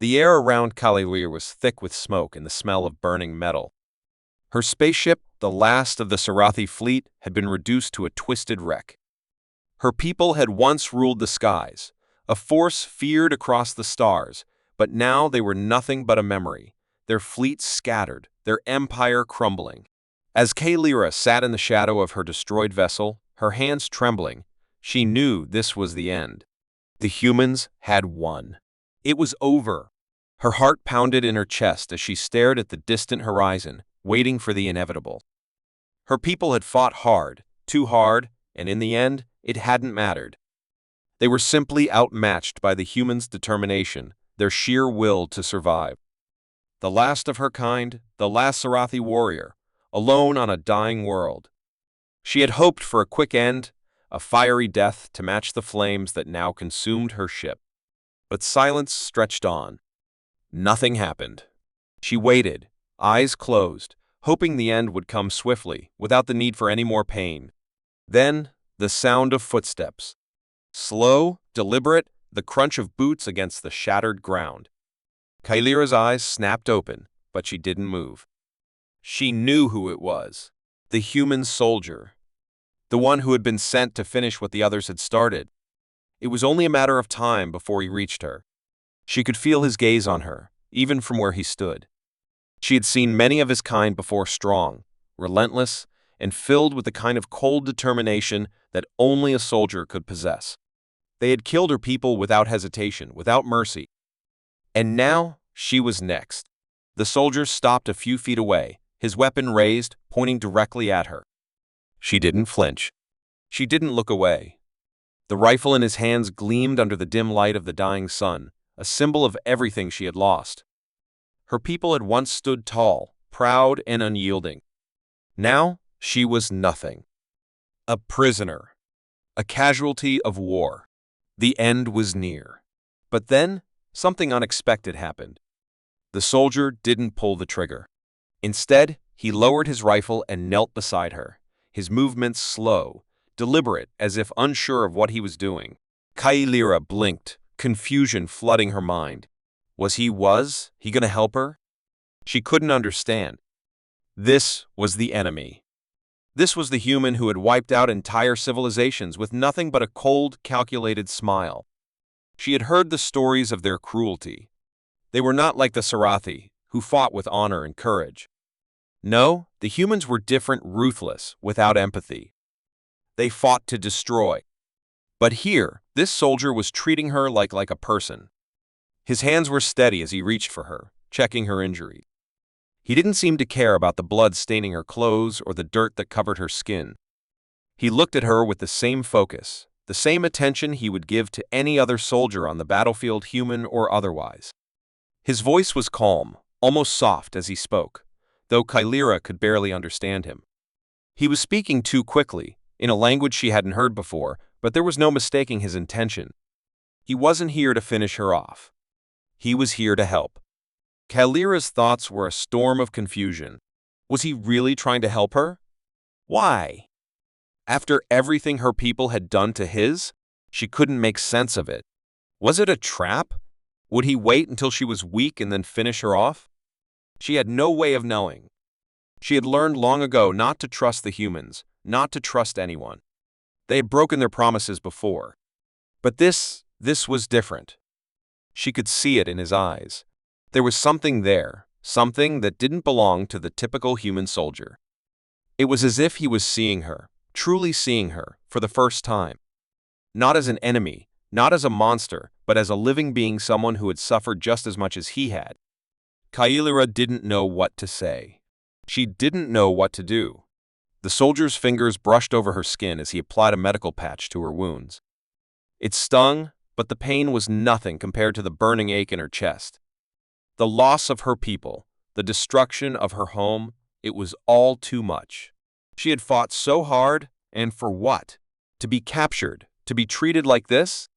The air around Kalylir was thick with smoke and the smell of burning metal. Her spaceship, the last of the Sarathi fleet, had been reduced to a twisted wreck. Her people had once ruled the skies, a force feared across the stars, but now they were nothing but a memory, their fleet scattered, their empire crumbling. As Kalyra sat in the shadow of her destroyed vessel, her hands trembling, she knew this was the end. The humans had won. It was over. Her heart pounded in her chest as she stared at the distant horizon, waiting for the inevitable. Her people had fought hard, too hard, and in the end, it hadn't mattered. They were simply outmatched by the humans' determination, their sheer will to survive. The last of her kind, the last Sarathi warrior, alone on a dying world. She had hoped for a quick end, a fiery death to match the flames that now consumed her ship. But silence stretched on. Nothing happened. She waited, eyes closed, hoping the end would come swiftly, without the need for any more pain. Then, the sound of footsteps. Slow, deliberate, the crunch of boots against the shattered ground. Kalyra's eyes snapped open, but she didn't move. She knew who it was. The human soldier. The one who had been sent to finish what the others had started. It was only a matter of time before he reached her. She could feel his gaze on her, even from where he stood. She had seen many of his kind before, strong, relentless, and filled with the kind of cold determination that only a soldier could possess. They had killed her people without hesitation, without mercy. And now, she was next. The soldier stopped a few feet away, his weapon raised, pointing directly at her. She didn't flinch. She didn't look away. The rifle in his hands gleamed under the dim light of the dying sun, a symbol of everything she had lost. Her people had once stood tall, proud and unyielding. Now, she was nothing. A prisoner. A casualty of war. The end was near. But then, something unexpected happened. The soldier didn't pull the trigger. Instead, he lowered his rifle and knelt beside her, his movements slow, deliberate, as if unsure of what he was doing. Kalyra blinked, confusion flooding her mind. Was he going to help her? She couldn't understand. This was the enemy. This was the human who had wiped out entire civilizations with nothing but a cold, calculated smile. She had heard the stories of their cruelty. They were not like the Sarathi, who fought with honor and courage. No, the humans were different, ruthless, without empathy. They fought to destroy. But here, this soldier was treating her like a person. His hands were steady as he reached for her, checking her injury. He didn't seem to care about the blood staining her clothes or the dirt that covered her skin. He looked at her with the same focus, the same attention he would give to any other soldier on the battlefield, human or otherwise. His voice was calm, almost soft as he spoke, though Kalyra could barely understand him. He was speaking too quickly, in a language she hadn't heard before, but there was no mistaking his intention. He wasn't here to finish her off. He was here to help. Kalyra's thoughts were a storm of confusion. Was he really trying to help her? Why? After everything her people had done to his, she couldn't make sense of it. Was it a trap? Would he wait until she was weak and then finish her off? She had no way of knowing. She had learned long ago not to trust the humans, not to trust anyone. They had broken their promises before. But this was different. She could see it in his eyes. There was something there, something that didn't belong to the typical human soldier. It was as if he was seeing her, truly seeing her, for the first time. Not as an enemy, not as a monster, but as a living being, someone who had suffered just as much as he had. Kalyra didn't know what to say. She didn't know what to do. The soldier's fingers brushed over her skin as he applied a medical patch to her wounds. It stung, but the pain was nothing compared to the burning ache in her chest. The loss of her people, the destruction of her home, it was all too much. She had fought so hard, and for what? To be captured, to be treated like this?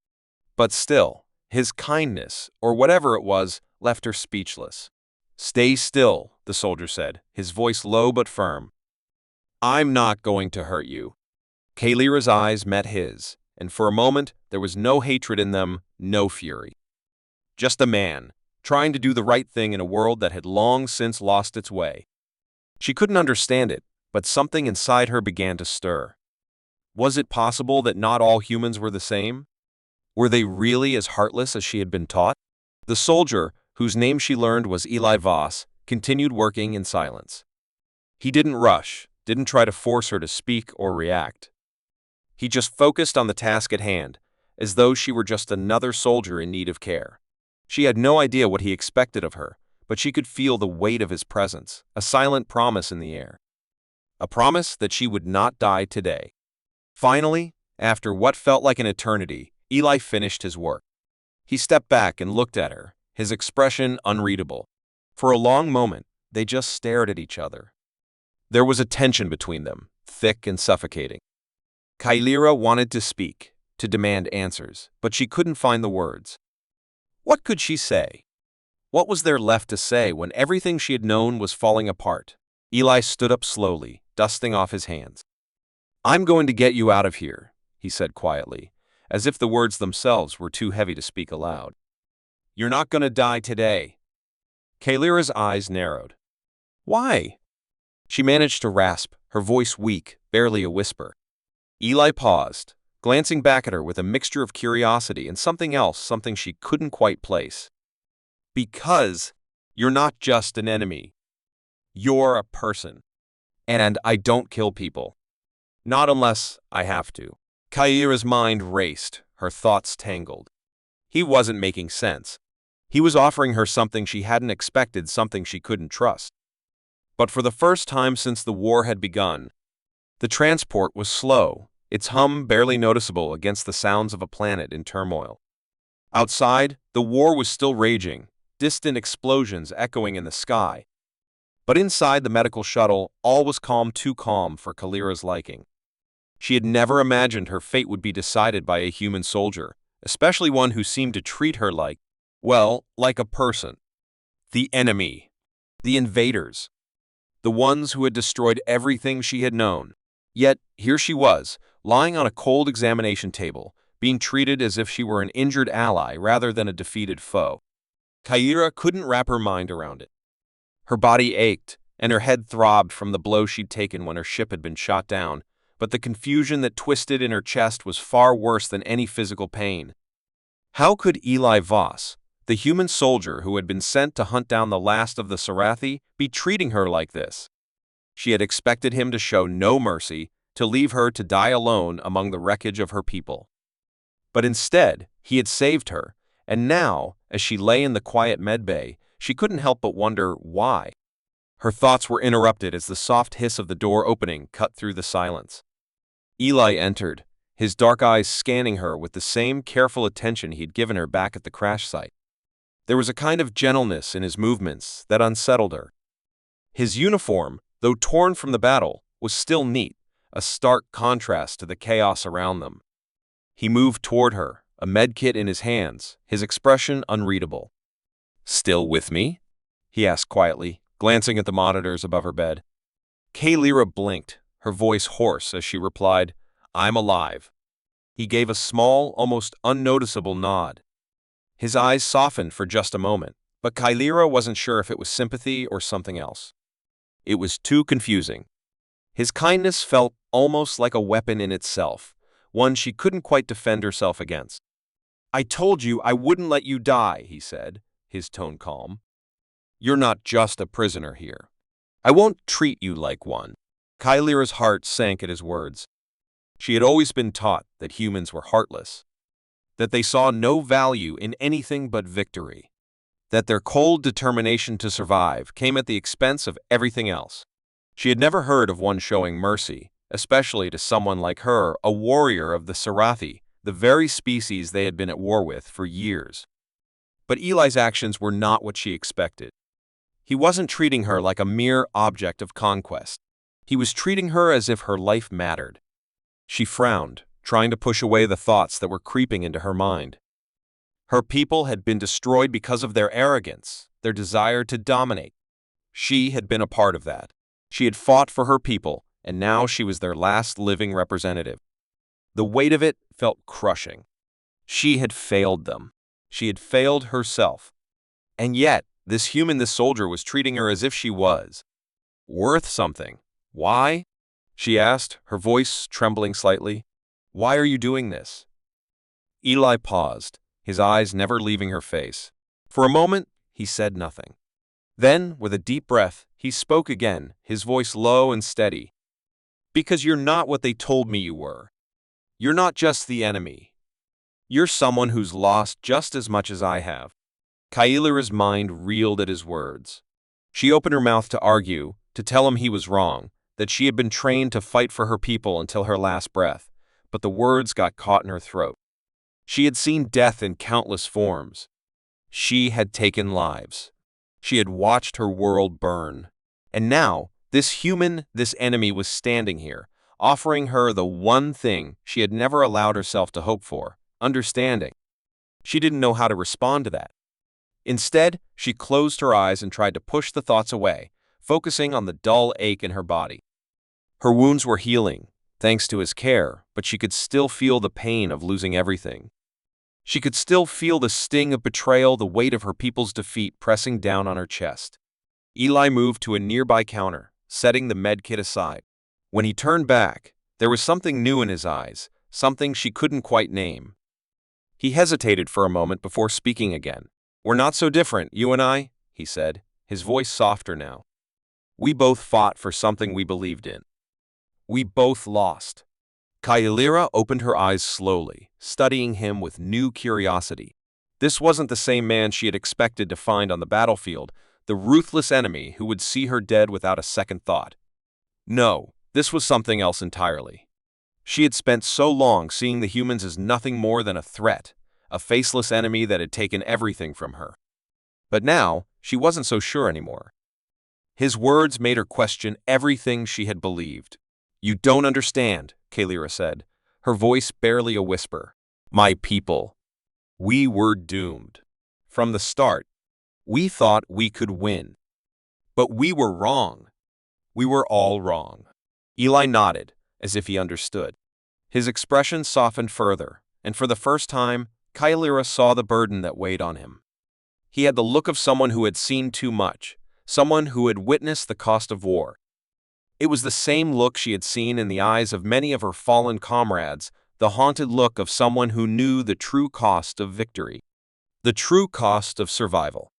But still, his kindness, or whatever it was, left her speechless. "Stay still," the soldier said, his voice low but firm. "I'm not going to hurt you." Kalyra's eyes met his, and for a moment there was no hatred in them, no fury. Just a man, trying to do the right thing in a world that had long since lost its way. She couldn't understand it, but something inside her began to stir. Was it possible that not all humans were the same? Were they really as heartless as she had been taught? The soldier, whose name she learned was Eli Voss, continued working in silence. He didn't rush, didn't try to force her to speak or react. He just focused on the task at hand, as though she were just another soldier in need of care. She had no idea what he expected of her, but she could feel the weight of his presence, a silent promise in the air. A promise that she would not die today. Finally, after what felt like an eternity, Eli finished his work. He stepped back and looked at her, his expression unreadable. For a long moment, they just stared at each other. There was a tension between them, thick and suffocating. Kailira wanted to speak, to demand answers, but she couldn't find the words. What could she say? What was there left to say when everything she had known was falling apart? Eli stood up slowly, dusting off his hands. I'm going to get you out of here, he said quietly, as if the words themselves were too heavy to speak aloud. You're not going to die today. Kailira's eyes narrowed. Why? She managed to rasp, her voice weak, barely a whisper. Eli paused, glancing back at her with a mixture of curiosity and something else, something she couldn't quite place. Because you're not just an enemy. You're a person. And I don't kill people. Not unless I have to. Kailira's mind raced, her thoughts tangled. He wasn't making sense. He was offering her something she hadn't expected, something she couldn't trust. But for the first time since the war had begun, the transport was slow, its hum barely noticeable against the sounds of a planet in turmoil. Outside, the war was still raging, distant explosions echoing in the sky. But inside the medical shuttle, all was calm, too calm for Kailira's liking. She had never imagined her fate would be decided by a human soldier, especially one who seemed to treat her like a person. The enemy. The invaders. The ones who had destroyed everything she had known. Yet, here she was, lying on a cold examination table, being treated as if she were an injured ally rather than a defeated foe. Kailira couldn't wrap her mind around it. Her body ached, and her head throbbed from the blow she'd taken when her ship had been shot down, but the confusion that twisted in her chest was far worse than any physical pain. How could Eli Voss, the human soldier who had been sent to hunt down the last of the Sarathi, be treating her like this? She had expected him to show no mercy, to leave her to die alone among the wreckage of her people. But instead, he had saved her, and now, as she lay in the quiet medbay, she couldn't help but wonder why. Her thoughts were interrupted as the soft hiss of the door opening cut through the silence. Eli entered, his dark eyes scanning her with the same careful attention he'd given her back at the crash site. There was a kind of gentleness in his movements that unsettled her. His uniform, though torn from the battle, was still neat, a stark contrast to the chaos around them. He moved toward her, a medkit in his hands, his expression unreadable. "Still with me?" he asked quietly, glancing at the monitors above her bed. Kailira blinked, her voice hoarse as she replied, "I'm alive." He gave a small, almost unnoticeable nod. His eyes softened for just a moment, but Kailira wasn't sure if it was sympathy or something else. It was too confusing. His kindness felt almost like a weapon in itself, one she couldn't quite defend herself against. "I told you I wouldn't let you die," he said, his tone calm. "You're not just a prisoner here. I won't treat you like one." Kailira's heart sank at his words. She had always been taught that humans were heartless, that they saw no value in anything but victory, that their cold determination to survive came at the expense of everything else. She had never heard of one showing mercy, especially to someone like her, a warrior of the Sarathi, the very species they had been at war with for years. But Eli's actions were not what she expected. He wasn't treating her like a mere object of conquest. He was treating her as if her life mattered. She frowned, trying to push away the thoughts that were creeping into her mind. Her people had been destroyed because of their arrogance, their desire to dominate. She had been a part of that. She had fought for her people, and now she was their last living representative. The weight of it felt crushing. She had failed them. She had failed herself. And yet, this soldier was treating her as if she was worth something. Why? She asked, her voice trembling slightly. Why are you doing this? Eli paused, his eyes never leaving her face. For a moment, he said nothing. Then, with a deep breath, he spoke again, his voice low and steady. Because you're not what they told me you were. You're not just the enemy. You're someone who's lost just as much as I have. Kailira's mind reeled at his words. She opened her mouth to argue, to tell him he was wrong, that she had been trained to fight for her people until her last breath, but the words got caught in her throat. She had seen death in countless forms. She had taken lives. She had watched her world burn. And now, this enemy was standing here, offering her the one thing she had never allowed herself to hope for, understanding. She didn't know how to respond to that. Instead, she closed her eyes and tried to push the thoughts away, focusing on the dull ache in her body. Her wounds were healing, thanks to his care, but she could still feel the pain of losing everything. She could still feel the sting of betrayal, the weight of her people's defeat pressing down on her chest. Eli moved to a nearby counter, setting the medkit aside. When he turned back, there was something new in his eyes, something she couldn't quite name. He hesitated for a moment before speaking again. We're not so different, you and I, he said, his voice softer now. We both fought for something we believed in. We both lost. Kailira opened her eyes slowly, studying him with new curiosity. This wasn't the same man she had expected to find on the battlefield, the ruthless enemy who would see her dead without a second thought. No, this was something else entirely. She had spent so long seeing the humans as nothing more than a threat, a faceless enemy that had taken everything from her. But now, she wasn't so sure anymore. His words made her question everything she had believed. You don't understand, Kailira said, her voice barely a whisper. My people. We were doomed. From the start, we thought we could win. But we were wrong. We were all wrong. Eli nodded, as if he understood. His expression softened further, and for the first time, Kailira saw the burden that weighed on him. He had the look of someone who had seen too much, someone who had witnessed the cost of war. It was the same look she had seen in the eyes of many of her fallen comrades, the haunted look of someone who knew the true cost of victory, the true cost of survival.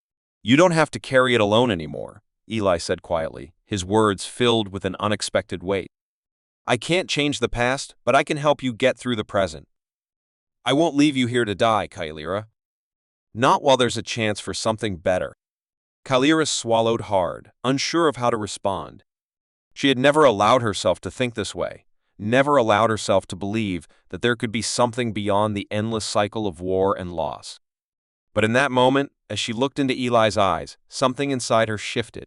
You don't have to carry it alone anymore, Eli said quietly, his words filled with an unexpected weight. I can't change the past, but I can help you get through the present. I won't leave you here to die, Kailira. Not while there's a chance for something better. Kailira swallowed hard, unsure of how to respond. She had never allowed herself to think this way, never allowed herself to believe that there could be something beyond the endless cycle of war and loss. But in that moment, as she looked into Eli's eyes, something inside her shifted.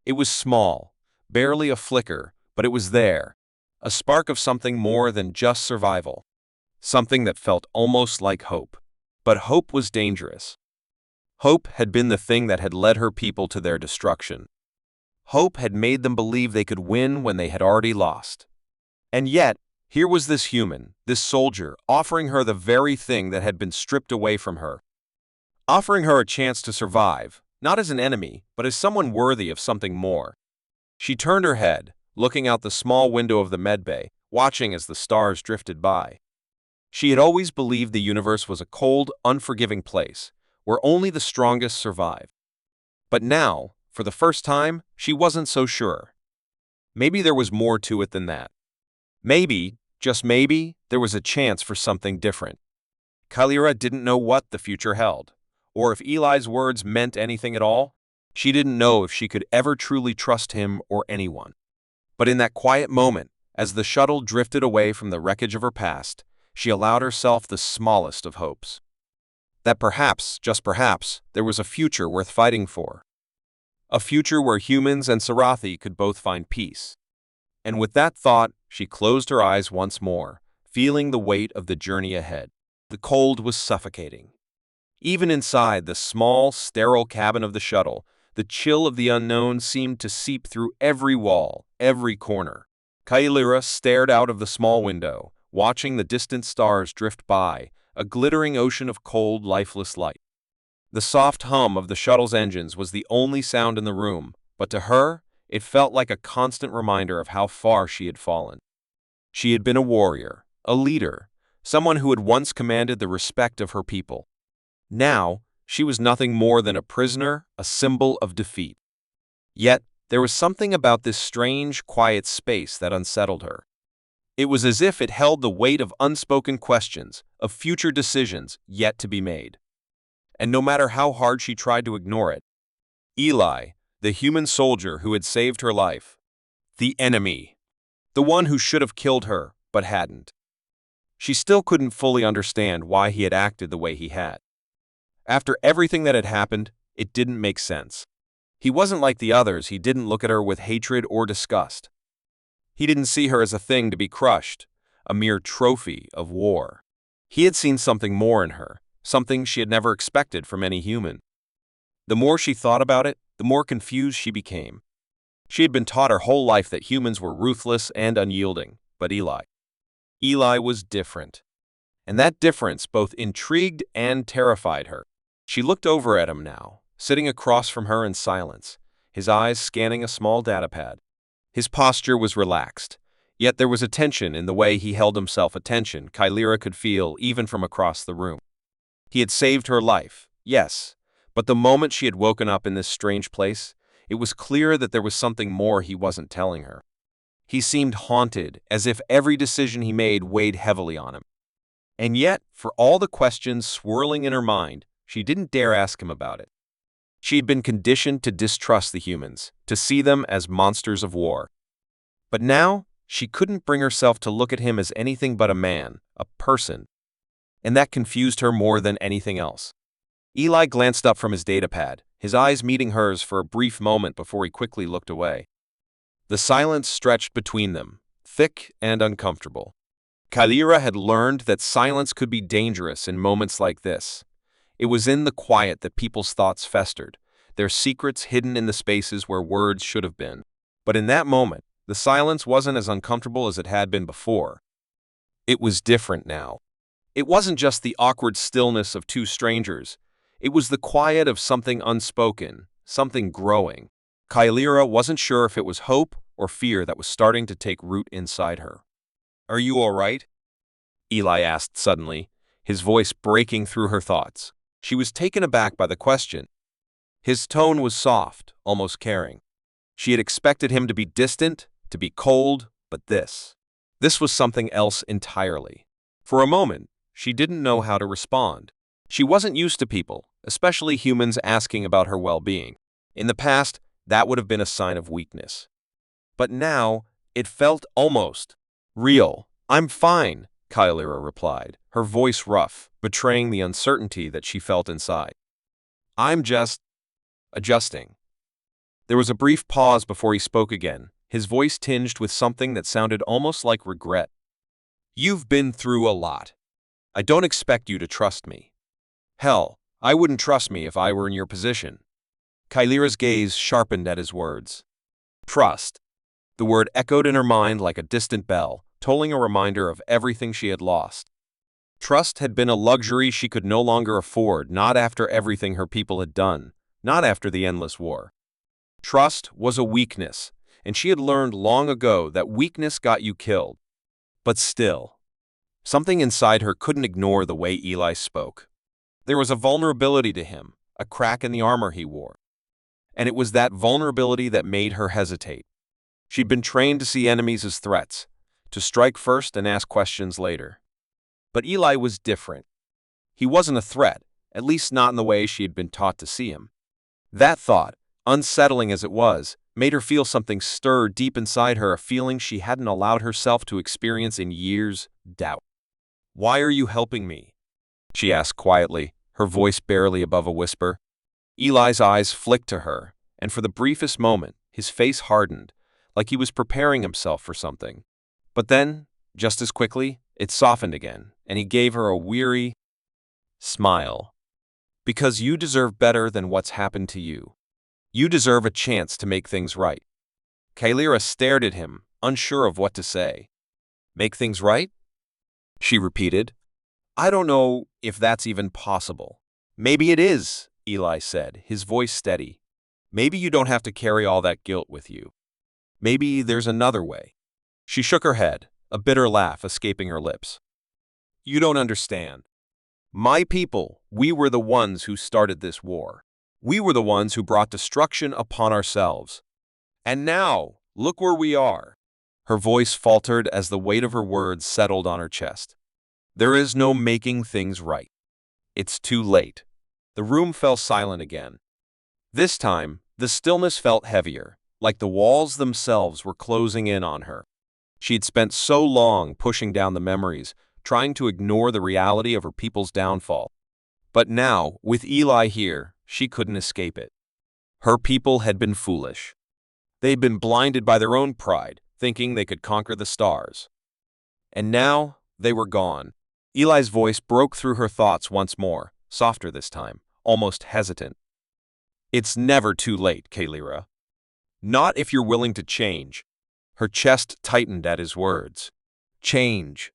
It was small, barely a flicker, but it was there, a spark of something more than just survival. Something that felt almost like hope. But hope was dangerous. Hope had been the thing that had led her people to their destruction. Hope had made them believe they could win when they had already lost. And yet, here was this human, this soldier, offering her the very thing that had been stripped away from her. Offering her a chance to survive, not as an enemy, but as someone worthy of something more. She turned her head, looking out the small window of the medbay, watching as the stars drifted by. She had always believed the universe was a cold, unforgiving place, where only the strongest survive. But now, for the first time, she wasn't so sure. Maybe there was more to it than that. Maybe, just maybe, there was a chance for something different. Kailira didn't know what the future held, or if Eli's words meant anything at all. She didn't know if she could ever truly trust him or anyone. But in that quiet moment, as the shuttle drifted away from the wreckage of her past, she allowed herself the smallest of hopes. That perhaps, just perhaps, there was a future worth fighting for. A future where humans and Sarathi could both find peace. And with that thought, she closed her eyes once more, feeling the weight of the journey ahead. The cold was suffocating. Even inside the small, sterile cabin of the shuttle, the chill of the unknown seemed to seep through every wall, every corner. Kailira stared out of the small window, watching the distant stars drift by, a glittering ocean of cold, lifeless light. The soft hum of the shuttle's engines was the only sound in the room, but to her, it felt like a constant reminder of how far she had fallen. She had been a warrior, a leader, someone who had once commanded the respect of her people. Now, she was nothing more than a prisoner, a symbol of defeat. Yet, there was something about this strange, quiet space that unsettled her. It was as if it held the weight of unspoken questions, of future decisions yet to be made. And no matter how hard she tried to ignore it, Eli, the human soldier who had saved her life, the enemy, the one who should have killed her but hadn't. She still couldn't fully understand why he had acted the way he had. After everything that had happened, it didn't make sense. He wasn't like the others. He didn't look at her with hatred or disgust. He didn't see her as a thing to be crushed, a mere trophy of war. He had seen something more in her, something she had never expected from any human. The more she thought about it, the more confused she became. She had been taught her whole life that humans were ruthless and unyielding, but Eli was different. And that difference both intrigued and terrified her. She looked over at him now, sitting across from her in silence, his eyes scanning a small datapad. His posture was relaxed, yet there was a tension in the way he held himself, a tension Kylira could feel even from across the room. He had saved her life, yes, but the moment she had woken up in this strange place, it was clear that there was something more he wasn't telling her. He seemed haunted, as if every decision he made weighed heavily on him. And yet, for all the questions swirling in her mind, she didn't dare ask him about it. She had been conditioned to distrust the humans, to see them as monsters of war. But now, she couldn't bring herself to look at him as anything but a man, a person. And that confused her more than anything else. Eli glanced up from his datapad, his eyes meeting hers for a brief moment before he quickly looked away. The silence stretched between them, thick and uncomfortable. Kylira had learned that silence could be dangerous in moments like this. It was in the quiet that people's thoughts festered, their secrets hidden in the spaces where words should have been. But in that moment, the silence wasn't as uncomfortable as it had been before. It was different now. It wasn't just the awkward stillness of two strangers. It was the quiet of something unspoken, something growing. Kylira wasn't sure if it was hope or fear that was starting to take root inside her. "Are you all right?" Eli asked suddenly, his voice breaking through her thoughts. She was taken aback by the question. His tone was soft, almost caring. She had expected him to be distant, to be cold, but this was something else entirely. For a moment, she didn't know how to respond. She wasn't used to people, especially humans, asking about her well-being. In the past, that would have been a sign of weakness. But now, it felt almost real. "I'm fine," Kylira replied, her voice rough, betraying the uncertainty that she felt inside. "I'm just adjusting." There was a brief pause before he spoke again, his voice tinged with something that sounded almost like regret. "You've been through a lot. I don't expect you to trust me. Hell, I wouldn't trust me if I were in your position." Kylira's gaze sharpened at his words. Trust. The word echoed in her mind like a distant bell, tolling a reminder of everything she had lost. Trust had been a luxury she could no longer afford, not after everything her people had done, not after the endless war. Trust was a weakness, and she had learned long ago that weakness got you killed. But still, something inside her couldn't ignore the way Eli spoke. There was a vulnerability to him, a crack in the armor he wore. And it was that vulnerability that made her hesitate. She'd been trained to see enemies as threats, to strike first and ask questions later. But Eli was different. He wasn't a threat, at least not in the way she had been taught to see him. That thought, unsettling as it was, made her feel something stir deep inside her, a feeling she hadn't allowed herself to experience in years: doubt. "Why are you helping me?" she asked quietly, her voice barely above a whisper. Eli's eyes flicked to her, and for the briefest moment, his face hardened, like he was preparing himself for something. But then, just as quickly, it softened again, and he gave her a weary smile. "Because you deserve better than what's happened to you. You deserve a chance to make things right." Kylira stared at him, unsure of what to say. "Make things right?" she repeated. "I don't know if that's even possible." "Maybe it is," Eli said, his voice steady. Maybe you don't have to carry all that guilt with you. Maybe there's another way. She shook her head, a bitter laugh escaping her lips. You don't understand. My people, we were the ones who started this war. We were the ones who brought destruction upon ourselves. And now, look where we are. Her voice faltered as the weight of her words settled on her chest. There is no making things right. It's too late. The room fell silent again. This time, the stillness felt heavier, like the walls themselves were closing in on her. She had spent so long pushing down the memories, trying to ignore the reality of her people's downfall. But now, with Eli here, she couldn't escape it. Her people had been foolish. They'd been blinded by their own pride, thinking they could conquer the stars. And now, they were gone. Eli's voice broke through her thoughts once more, softer this time, almost hesitant. It's never too late, Kalira. Not if you're willing to change. Her chest tightened at his words. Change.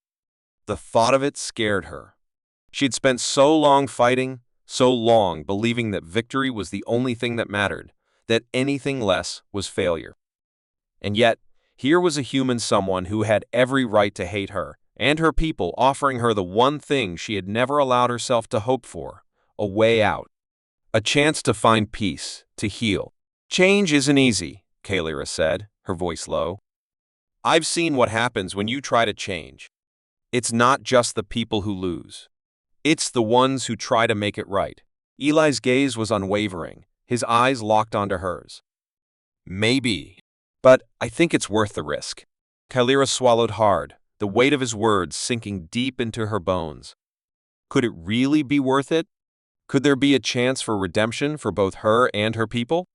The thought of it scared her. She'd spent so long fighting, so long believing that victory was the only thing that mattered, that anything less was failure. And yet, here was a human someone who had every right to hate her, and her people offering her the one thing she had never allowed herself to hope for, a way out. A chance to find peace, to heal. Change isn't easy, Kalira said, her voice low. I've seen what happens when you try to change. It's not just the people who lose. It's the ones who try to make it right. Eli's gaze was unwavering, his eyes locked onto hers. Maybe. But I think it's worth the risk. Kalira swallowed hard, the weight of his words sinking deep into her bones. Could it really be worth it? Could there be a chance for redemption for both her and her people?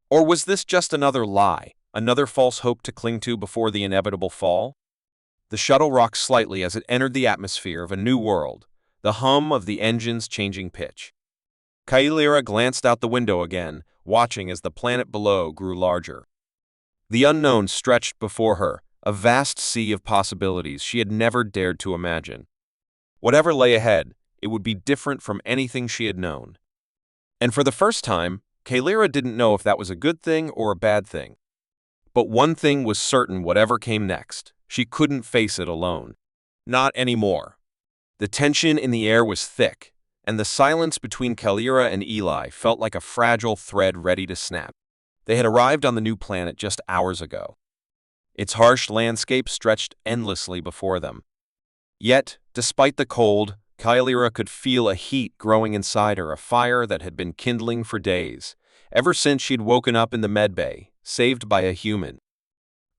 Or was this just another lie, another false hope to cling to before the inevitable fall? The shuttle rocked slightly as it entered the atmosphere of a new world, the hum of the engine's changing pitch. Kalira glanced out the window again, watching as the planet below grew larger. The unknown stretched before her, a vast sea of possibilities she had never dared to imagine. Whatever lay ahead, it would be different from anything she had known. And for the first time, Kalira didn't know if that was a good thing or a bad thing. But one thing was certain: whatever came next, she couldn't face it alone. Not anymore. The tension in the air was thick, and the silence between Kalira and Eli felt like a fragile thread ready to snap. They had arrived on the new planet just hours ago. Its harsh landscape stretched endlessly before them. Yet, despite the cold, Kalira could feel a heat growing inside her, a fire that had been kindling for days, ever since she'd woken up in the medbay, saved by a human.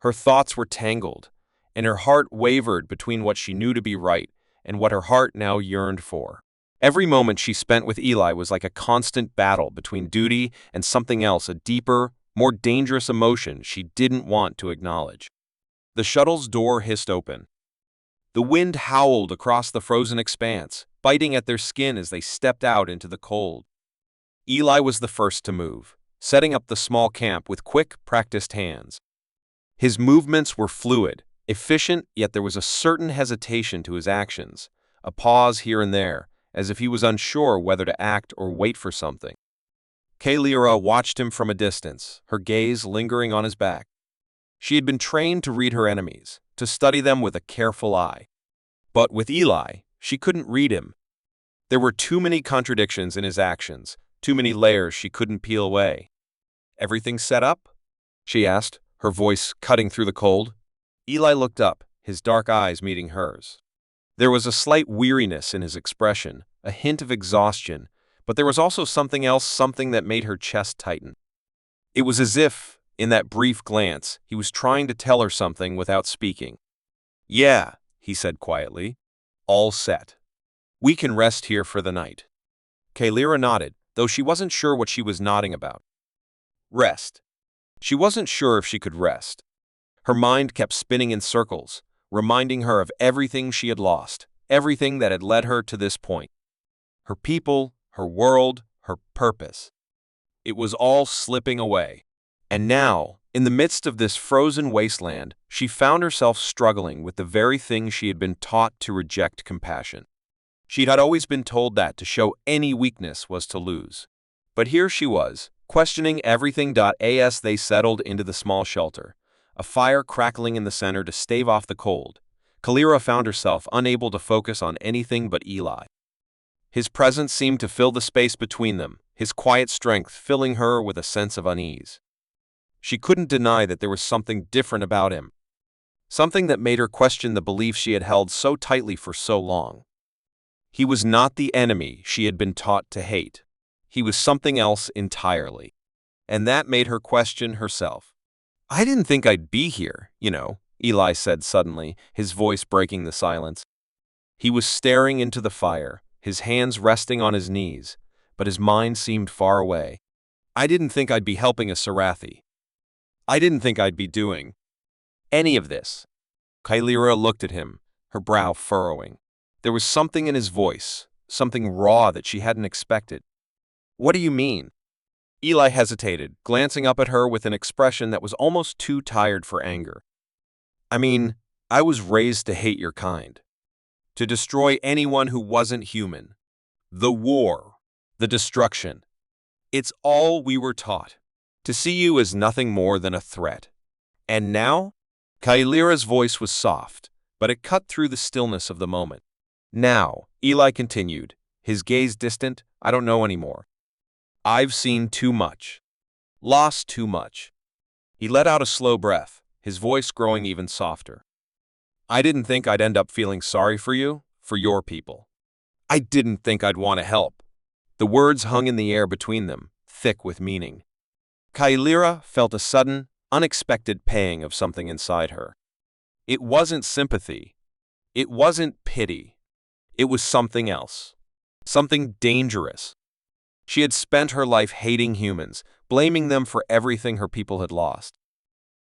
Her thoughts were tangled, and her heart wavered between what she knew to be right and what her heart now yearned for. Every moment she spent with Eli was like a constant battle between duty and something else, a deeper, more dangerous emotion she didn't want to acknowledge. The shuttle's door hissed open. The wind howled across the frozen expanse, biting at their skin as they stepped out into the cold. Eli was the first to move, setting up the small camp with quick, practiced hands. His movements were fluid, efficient, yet there was a certain hesitation to his actions, a pause here and there, as if he was unsure whether to act or wait for something. Kalira watched him from a distance, her gaze lingering on his back. She had been trained to read her enemies, to study them with a careful eye. But with Eli, she couldn't read him. There were too many contradictions in his actions, too many layers she couldn't peel away. Everything set up? She asked, her voice cutting through the cold. Eli looked up, his dark eyes meeting hers. There was a slight weariness in his expression, a hint of exhaustion, but there was also something else, something that made her chest tighten. It was as if, in that brief glance, he was trying to tell her something without speaking. Yeah, he said quietly. All set. We can rest here for the night. Kalira nodded, though she wasn't sure what she was nodding about. Rest. She wasn't sure if she could rest. Her mind kept spinning in circles, reminding her of everything she had lost, everything that had led her to this point. Her people, her world, her purpose. It was all slipping away. And now, in the midst of this frozen wasteland, she found herself struggling with the very thing she had been taught to reject: compassion. She had always been told that to show any weakness was to lose. But here she was, questioning everything. As they settled into the small shelter, a fire crackling in the center to stave off the cold, Kalira found herself unable to focus on anything but Eli. His presence seemed to fill the space between them, his quiet strength filling her with a sense of unease. She couldn't deny that there was something different about him, something that made her question the belief she had held so tightly for so long. He was not the enemy she had been taught to hate. He was something else entirely. And that made her question herself. "I didn't think I'd be here, Eli said suddenly, his voice breaking the silence. He was staring into the fire, his hands resting on his knees, but his mind seemed far away. "I didn't think I'd be helping a Sarathi. I didn't think I'd be doing any of this." Kalira looked at him, her brow furrowing. There was something in his voice, something raw that she hadn't expected. "What do you mean?" Eli hesitated, glancing up at her with an expression that was almost too tired for anger. "I mean, I was raised to hate your kind. To destroy anyone who wasn't human. The war. The destruction. It's all we were taught. To see you as nothing more than a threat. And now?" Kalira's voice was soft, but it cut through the stillness of the moment. "Now," Eli continued, his gaze distant, "I don't know anymore. I've seen too much. Lost too much." He let out a slow breath, his voice growing even softer. "I didn't think I'd end up feeling sorry for you, for your people. I didn't think I'd want to help." The words hung in the air between them, thick with meaning. Kalira felt a sudden, unexpected pang of something inside her. It wasn't sympathy. It wasn't pity. It was something else. Something dangerous. She had spent her life hating humans, blaming them for everything her people had lost.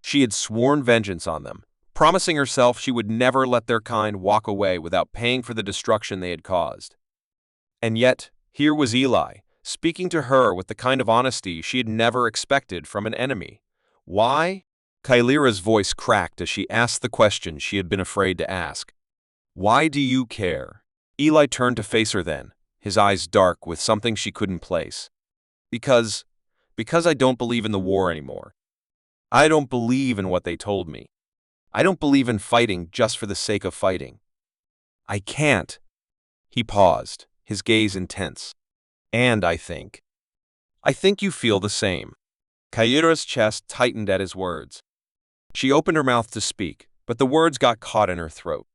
She had sworn vengeance on them, promising herself she would never let their kind walk away without paying for the destruction they had caused. And yet, here was Eli, speaking to her with the kind of honesty she had never expected from an enemy. Why? Kalira's voice cracked as she asked the question she had been afraid to ask. "Why do you care?" Eli turned to face her then, his eyes dark with something she couldn't place. Because I don't believe in the war anymore. I don't believe in what they told me. I don't believe in fighting just for the sake of fighting. I can't." He paused, his gaze intense. "And I think you feel the same." Kalira's chest tightened at his words. She opened her mouth to speak, but the words got caught in her throat.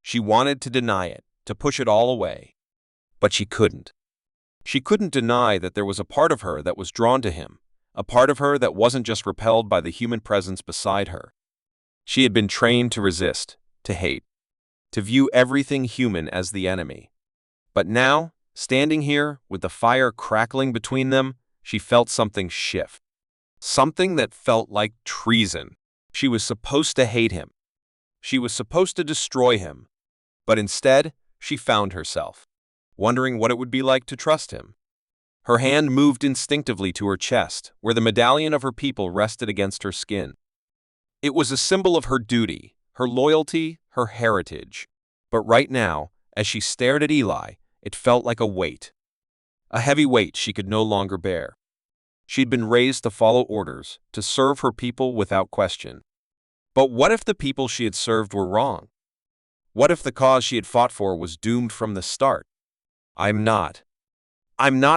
She wanted to deny it, to push it all away. But she couldn't. She couldn't deny that there was a part of her that was drawn to him, a part of her that wasn't just repelled by the human presence beside her. She had been trained to resist, to hate, to view everything human as the enemy. But now, standing here, with the fire crackling between them, she felt something shift. Something that felt like treason. She was supposed to hate him. She was supposed to destroy him. But instead, she found herself wondering what it would be like to trust him. Her hand moved instinctively to her chest, where the medallion of her people rested against her skin. It was a symbol of her duty, her loyalty, her heritage. But right now, as she stared at Eli, it felt like a weight. A heavy weight she could no longer bear. She'd been raised to follow orders, to serve her people without question. But what if the people she had served were wrong? What if the cause she had fought for was doomed from the start? I'm not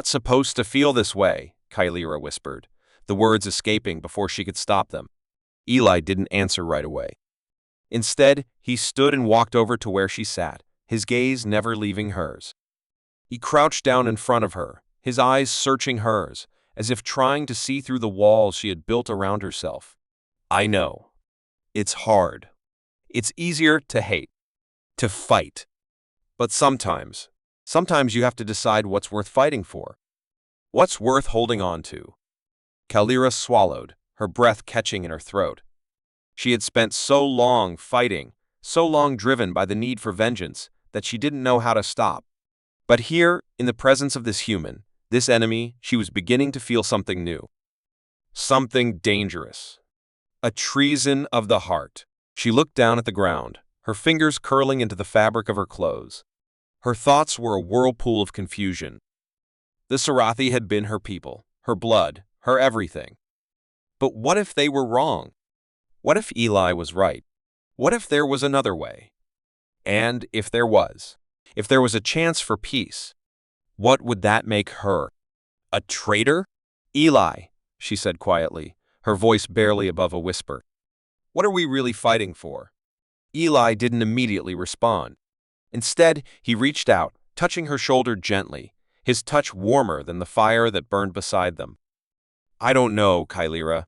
supposed to feel this way," Kalira whispered, the words escaping before she could stop them. Eli didn't answer right away. Instead, he stood and walked over to where she sat, his gaze never leaving hers. He crouched down in front of her, his eyes searching hers, as if trying to see through the walls she had built around herself. "I know. It's hard. It's easier to hate, to fight. But sometimes you have to decide what's worth fighting for. What's worth holding on to." Kalira swallowed, her breath catching in her throat. She had spent so long fighting, so long driven by the need for vengeance, that she didn't know how to stop. But here, in the presence of this human, this enemy, she was beginning to feel something new. Something dangerous. A treason of the heart. She looked down at the ground, her fingers curling into the fabric of her clothes. Her thoughts were a whirlpool of confusion. The Sarathi had been her people, her blood, her everything. But what if they were wrong? What if Eli was right? What if there was another way? And if there was a chance for peace, what would that make her? A traitor? Eli, she said quietly, her voice barely above a whisper. What are we really fighting for? Eli didn't immediately respond. Instead, he reached out, touching her shoulder gently, his touch warmer than the fire that burned beside them. I don't know, Kylira,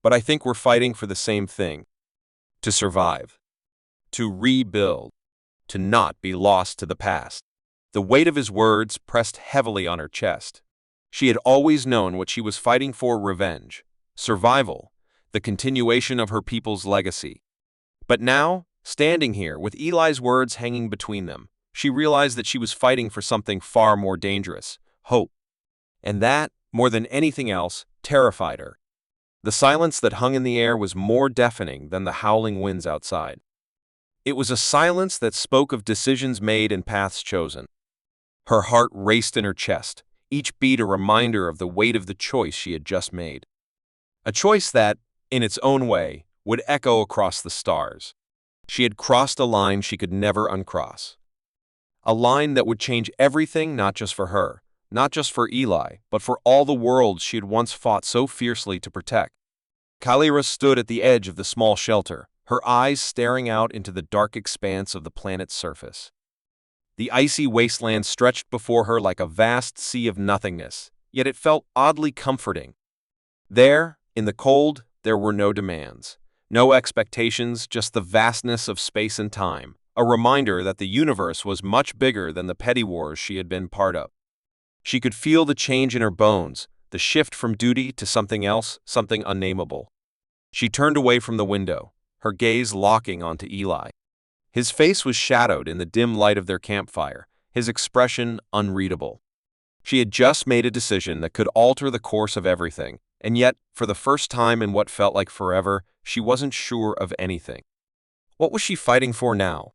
but I think we're fighting for the same thing. To survive. To rebuild. To not be lost to the past. The weight of his words pressed heavily on her chest. She had always known what she was fighting for: revenge, survival, the continuation of her people's legacy. But now, standing here with Eli's words hanging between them, she realized that she was fighting for something far more dangerous: hope. And that, more than anything else, terrified her. The silence that hung in the air was more deafening than the howling winds outside. It was a silence that spoke of decisions made and paths chosen. Her heart raced in her chest, each beat a reminder of the weight of the choice she had just made. A choice that, in its own way, would echo across the stars. She had crossed a line she could never uncross. A line that would change everything, not just for her, not just for Eli, but for all the worlds she had once fought so fiercely to protect. Kylira stood at the edge of the small shelter, her eyes staring out into the dark expanse of the planet's surface. The icy wasteland stretched before her like a vast sea of nothingness, yet it felt oddly comforting. There, in the cold, there were no demands, no expectations, just the vastness of space and time, a reminder that the universe was much bigger than the petty wars she had been part of. She could feel the change in her bones, the shift from duty to something else, something unnameable. She turned away from the window, her gaze locking onto Eli. His face was shadowed in the dim light of their campfire, his expression unreadable. She had just made a decision that could alter the course of everything, and yet, for the first time in what felt like forever, she wasn't sure of anything. What was she fighting for now?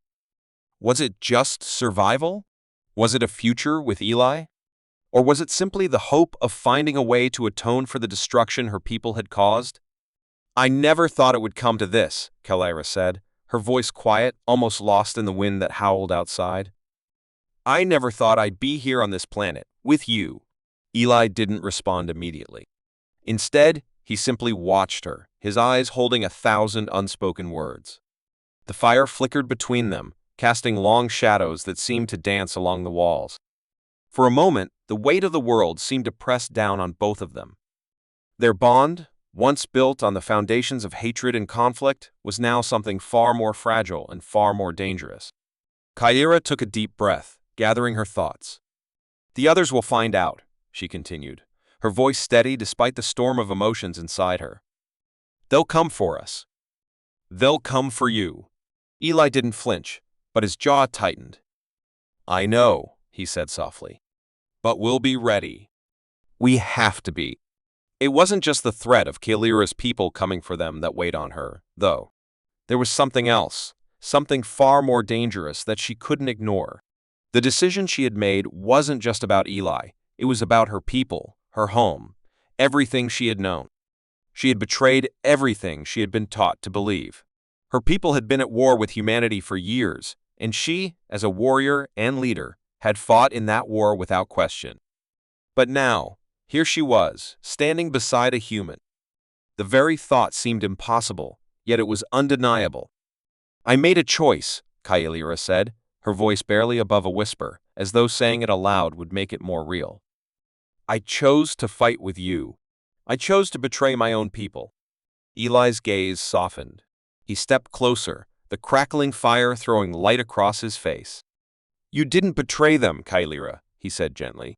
Was it just survival? Was it a future with Eli? Or was it simply the hope of finding a way to atone for the destruction her people had caused? I never thought it would come to this, Kylira said, her voice quiet, almost lost in the wind that howled outside. I never thought I'd be here on this planet, with you. Eli didn't respond immediately. Instead, he simply watched her, his eyes holding 1,000 unspoken words. The fire flickered between them, casting long shadows that seemed to dance along the walls. For a moment, the weight of the world seemed to press down on both of them. Their bond, once built on the foundations of hatred and conflict, was now something far more fragile and far more dangerous. Kylira took a deep breath, gathering her thoughts. The others will find out, she continued, her voice steady despite the storm of emotions inside her. They'll come for us. They'll come for you. Eli didn't flinch, but his jaw tightened. I know, he said softly, but we'll be ready. We have to be. It wasn't just the threat of Kylira's people coming for them that weighed on her, though. There was something else, something far more dangerous that she couldn't ignore. The decision she had made wasn't just about Eli, it was about her people, her home, everything she had known. She had betrayed everything she had been taught to believe. Her people had been at war with humanity for years, and she, as a warrior and leader, had fought in that war without question. But now, here she was, standing beside a human. The very thought seemed impossible, yet it was undeniable. I made a choice, Kylira said, her voice barely above a whisper, as though saying it aloud would make it more real. I chose to fight with you. I chose to betray my own people. Eli's gaze softened. He stepped closer, the crackling fire throwing light across his face. You didn't betray them, Kylira, he said gently.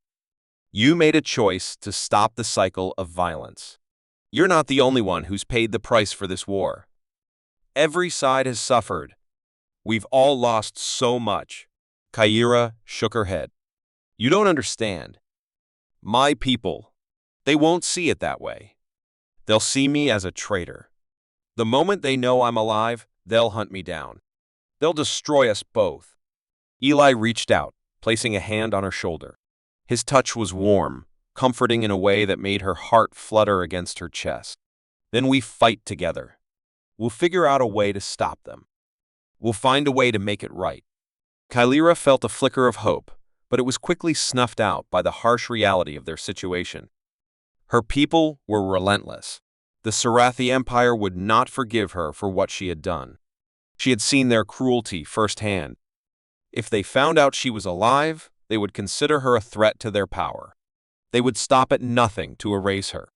You made a choice to stop the cycle of violence. You're not the only one who's paid the price for this war. Every side has suffered. We've all lost so much. Kylira shook her head. You don't understand. My people, they won't see it that way. They'll see me as a traitor. The moment they know I'm alive, they'll hunt me down. They'll destroy us both. Eli reached out, placing a hand on her shoulder. His touch was warm, comforting in a way that made her heart flutter against her chest. Then we fight together. We'll figure out a way to stop them. We'll find a way to make it right. Kylira felt a flicker of hope, but it was quickly snuffed out by the harsh reality of their situation. Her people were relentless. The Sarathi Empire would not forgive her for what she had done. She had seen their cruelty firsthand. If they found out she was alive, they would consider her a threat to their power. They would stop at nothing to erase her.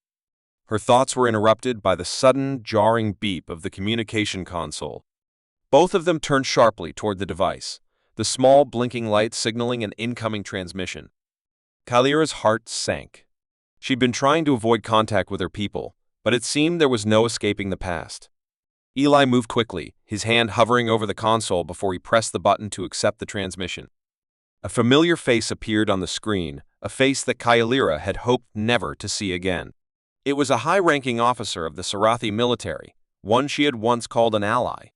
Her thoughts were interrupted by the sudden, jarring beep of the communication console. Both of them turned sharply toward the device, the small blinking light signaling an incoming transmission. Kylira's heart sank. She'd been trying to avoid contact with her people, but it seemed there was no escaping the past. Eli moved quickly, his hand hovering over the console before he pressed the button to accept the transmission. A familiar face appeared on the screen, a face that Kylira had hoped never to see again. It was a high-ranking officer of the Sarathi military, one she had once called an ally.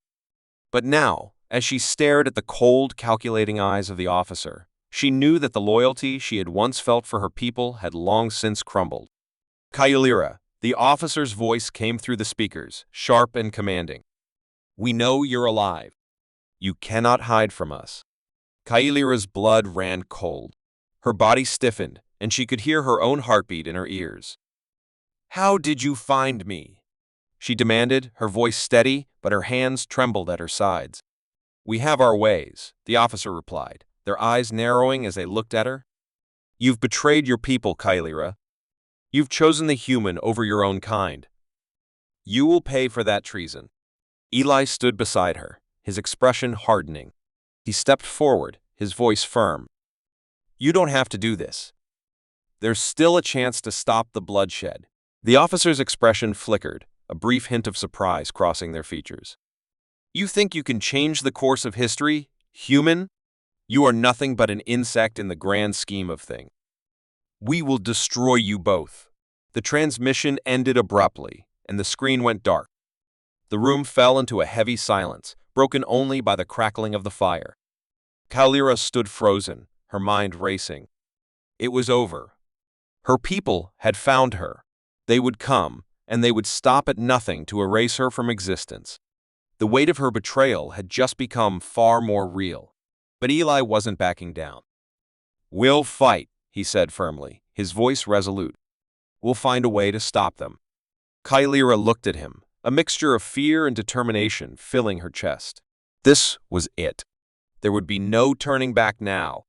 But now, as she stared at the cold, calculating eyes of the officer, she knew that the loyalty she had once felt for her people had long since crumbled. Kylira, the officer's voice came through the speakers, sharp and commanding. "We know you're alive. You cannot hide from us." Kylira's blood ran cold. Her body stiffened, and she could hear her own heartbeat in her ears. "How did you find me?" she demanded, her voice steady, but her hands trembled at her sides. "We have our ways," the officer replied, their eyes narrowing as they looked at her. "You've betrayed your people, Kylira. You've chosen the human over your own kind. You will pay for that treason." Eli stood beside her, his expression hardening. He stepped forward, his voice firm. "You don't have to do this. There's still a chance to stop the bloodshed." The officer's expression flickered, a brief hint of surprise crossing their features. "You think you can change the course of history, human? You are nothing but an insect in the grand scheme of things. We will destroy you both." The transmission ended abruptly, and the screen went dark. The room fell into a heavy silence, broken only by the crackling of the fire. Kylira stood frozen, her mind racing. It was over. Her people had found her. They would come, and they would stop at nothing to erase her from existence. The weight of her betrayal had just become far more real. But Eli wasn't backing down. "We'll fight," he said firmly, his voice resolute. "We'll find a way to stop them." Kylira looked at him, a mixture of fear and determination filling her chest. This was it. There would be no turning back now.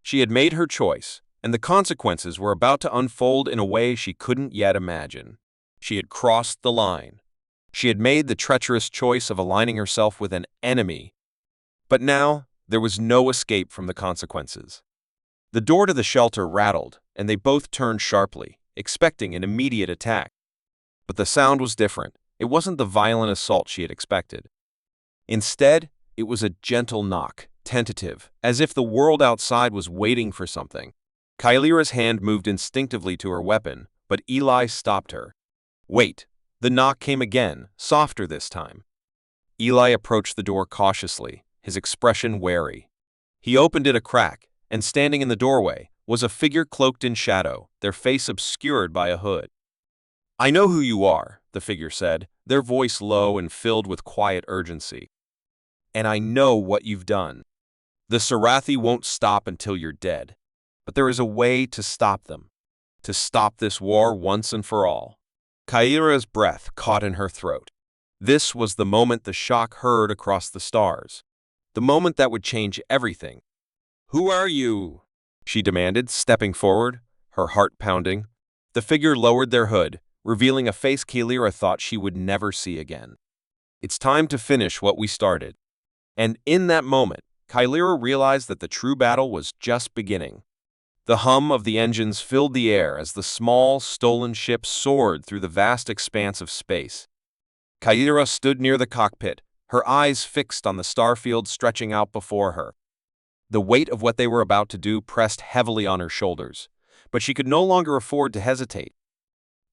She had made her choice, and the consequences were about to unfold in a way she couldn't yet imagine. She had crossed the line. She had made the treacherous choice of aligning herself with an enemy. But now, there was no escape from the consequences. The door to the shelter rattled, and they both turned sharply, expecting an immediate attack. But the sound was different. It wasn't the violent assault she had expected. Instead, it was a gentle knock, tentative, as if the world outside was waiting for something. Kylira's hand moved instinctively to her weapon, but Eli stopped her. "Wait." The knock came again, softer this time. Eli approached the door cautiously, his expression wary. He opened it a crack, and standing in the doorway was a figure cloaked in shadow, their face obscured by a hood. "I know who you are," the figure said, their voice low and filled with quiet urgency. "And I know what you've done. The Sarathi won't stop until you're dead. But there is a way to stop them. To stop this war once and for all." Kylira's breath caught in her throat. This was the moment the shock heard across the stars. The moment that would change everything. "Who are you?" she demanded, stepping forward, her heart pounding. The figure lowered their hood, revealing a face Kylira thought she would never see again. "It's time to finish what we started." And in that moment, Kylira realized that the true battle was just beginning. The hum of the engines filled the air as the small, stolen ship soared through the vast expanse of space. Kylira stood near the cockpit, her eyes fixed on the starfield stretching out before her. The weight of what they were about to do pressed heavily on her shoulders, but she could no longer afford to hesitate.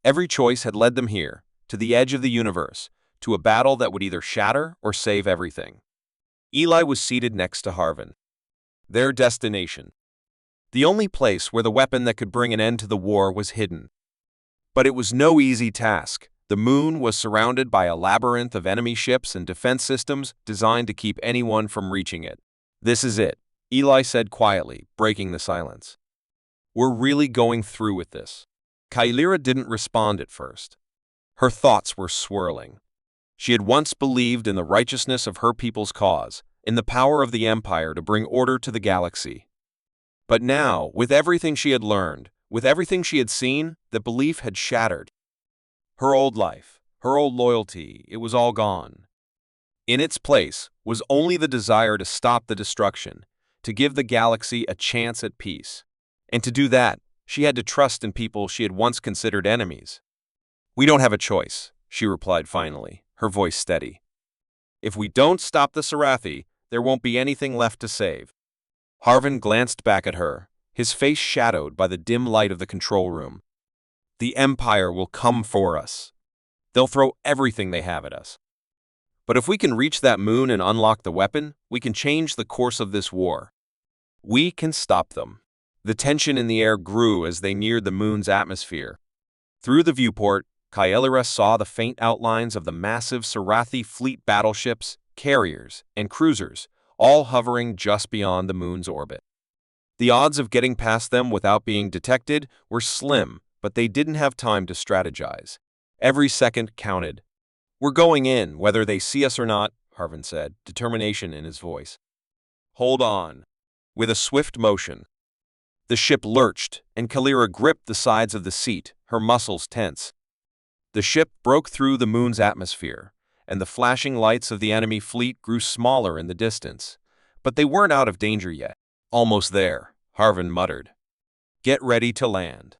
Every choice had led them here, to the edge of the universe, to a battle that would either shatter or save everything. Eli was seated next to Harvin. Their destination. The only place where the weapon that could bring an end to the war was hidden. But it was no easy task. The moon was surrounded by a labyrinth of enemy ships and defense systems designed to keep anyone from reaching it. "This is it," Eli said quietly, breaking the silence. "We're really going through with this." Kailira didn't respond at first. Her thoughts were swirling. She had once believed in the righteousness of her people's cause, in the power of the Empire to bring order to the galaxy. But now, with everything she had learned, with everything she had seen, the belief had shattered. Her old life, her old loyalty, it was all gone. In its place was only the desire to stop the destruction, to give the galaxy a chance at peace. And to do that, she had to trust in people she had once considered enemies. "We don't have a choice," she replied finally, her voice steady. "If we don't stop the Sarathi, there won't be anything left to save." Harvin glanced back at her, his face shadowed by the dim light of the control room. "The Empire will come for us. They'll throw everything they have at us. But if we can reach that moon and unlock the weapon, we can change the course of this war. We can stop them." The tension in the air grew as they neared the moon's atmosphere. Through the viewport, Kailira saw the faint outlines of the massive Sarathi fleet battleships, carriers, and cruisers, all hovering just beyond the moon's orbit. The odds of getting past them without being detected were slim, but they didn't have time to strategize. Every second counted. "We're going in, whether they see us or not," Harvin said, determination in his voice. "Hold on." With a swift motion, the ship lurched, and Kailira gripped the sides of the seat, her muscles tense. The ship broke through the moon's atmosphere, and the flashing lights of the enemy fleet grew smaller in the distance. But they weren't out of danger yet. "Almost there," Harvin muttered. "Get ready to land."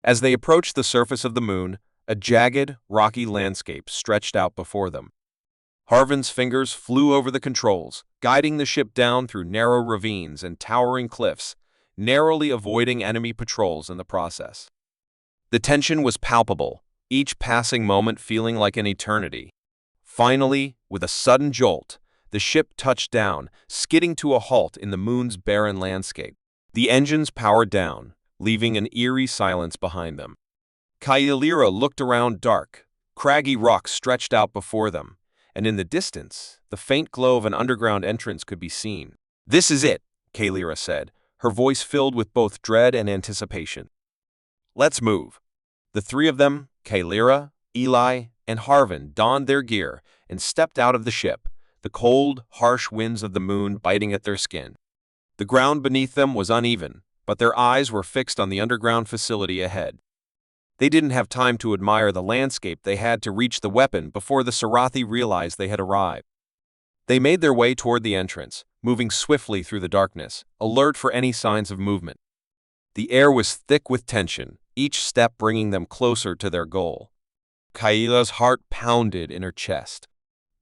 As they approached the surface of the moon, a jagged, rocky landscape stretched out before them. Harvin's fingers flew over the controls, guiding the ship down through narrow ravines and towering cliffs, narrowly avoiding enemy patrols in the process. The tension was palpable, each passing moment feeling like an eternity. Finally, with a sudden jolt, the ship touched down, skidding to a halt in the moon's barren landscape. The engines powered down, leaving an eerie silence behind them. Kailira looked around. Dark, craggy rocks stretched out before them, and in the distance, the faint glow of an underground entrance could be seen. "This is it," Kailira said, her voice filled with both dread and anticipation. "Let's move." The three of them, Kailira, Eli, and Harvin, donned their gear and stepped out of the ship, the cold, harsh winds of the moon biting at their skin. The ground beneath them was uneven, but their eyes were fixed on the underground facility ahead. They didn't have time to admire the landscape. They had to reach the weapon before the Sarathi realized they had arrived. They made their way toward the entrance, moving swiftly through the darkness, alert for any signs of movement. The air was thick with tension, each step bringing them closer to their goal. Kailira's heart pounded in her chest.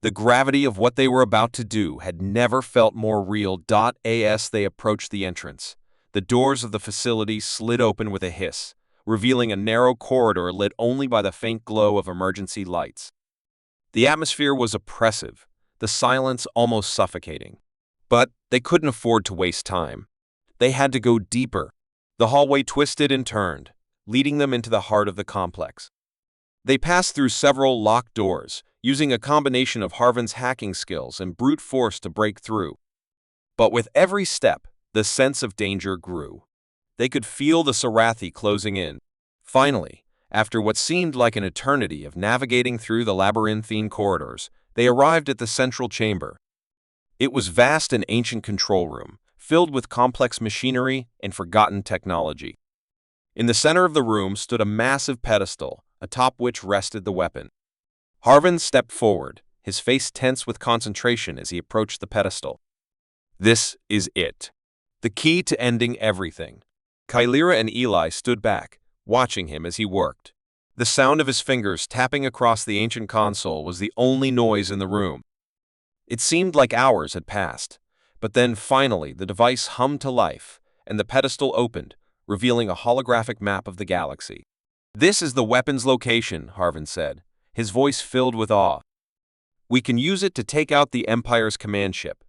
The gravity of what they were about to do had never felt more real. As they approached the entrance, the doors of the facility slid open with a hiss, revealing a narrow corridor lit only by the faint glow of emergency lights. The atmosphere was oppressive, the silence almost suffocating. But they couldn't afford to waste time. They had to go deeper. The hallway twisted and turned, leading them into the heart of the complex. They passed through several locked doors, using a combination of Harvin's hacking skills and brute force to break through. But with every step, the sense of danger grew. They could feel the Sarathi closing in. Finally, after what seemed like an eternity of navigating through the labyrinthine corridors, they arrived at the central chamber. It was vast and ancient control room, filled with complex machinery and forgotten technology. In the center of the room stood a massive pedestal, atop which rested the weapon. Harvin stepped forward, his face tense with concentration as he approached the pedestal. "This is it. The key to ending everything." Kailira and Eli stood back, watching him as he worked. The sound of his fingers tapping across the ancient console was the only noise in the room. It seemed like hours had passed, but then finally the device hummed to life, and the pedestal opened, revealing a holographic map of the galaxy. "This is the weapon's location," Harvin said, his voice filled with awe. "We can use it to take out the Empire's command ship.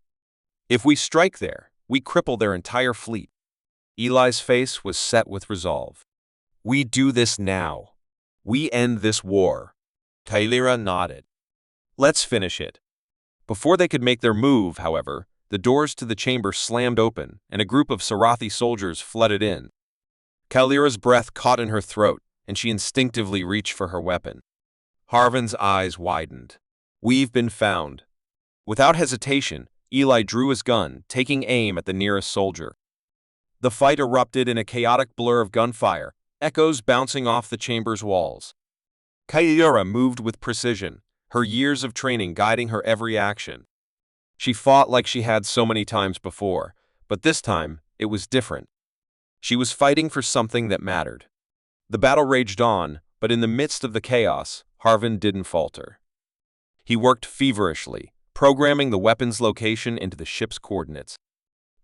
If we strike there, we cripple their entire fleet." Eli's face was set with resolve. We do this now. We end this war. Kailira nodded. Let's finish it. Before they could make their move, however, the doors to the chamber slammed open, and a group of Sarathi soldiers flooded in. Kailira's breath caught in her throat, and she instinctively reached for her weapon. Harvin's eyes widened. We've been found. Without hesitation, Eli drew his gun, taking aim at the nearest soldier. The fight erupted in a chaotic blur of gunfire, echoes bouncing off the chamber's walls. Kailira moved with precision, her years of training guiding her every action. She fought like she had so many times before, but this time, it was different. She was fighting for something that mattered. The battle raged on, but in the midst of the chaos, Harvin didn't falter. He worked feverishly, programming the weapon's location into the ship's coordinates.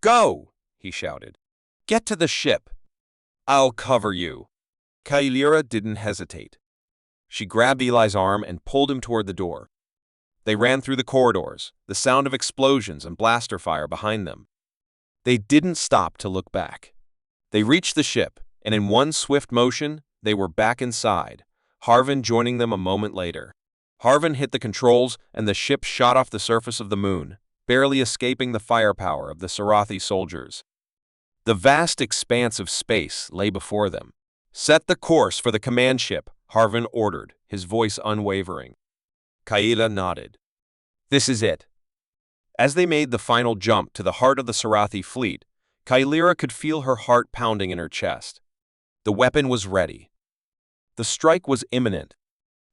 Go! He shouted. Get to the ship. I'll cover you. Kailira didn't hesitate. She grabbed Eli's arm and pulled him toward the door. They ran through the corridors, the sound of explosions and blaster fire behind them. They didn't stop to look back. They reached the ship, and in one swift motion, they were back inside, Harvin joining them a moment later. Harvin hit the controls, and the ship shot off the surface of the moon, barely escaping the firepower of the Sarathi soldiers. The vast expanse of space lay before them. Set the course for the command ship, Harvin ordered, his voice unwavering. Kaila nodded. This is it. As they made the final jump to the heart of the Sarathi fleet, Kailira could feel her heart pounding in her chest. The weapon was ready. The strike was imminent.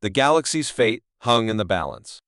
The galaxy's fate hung in the balance.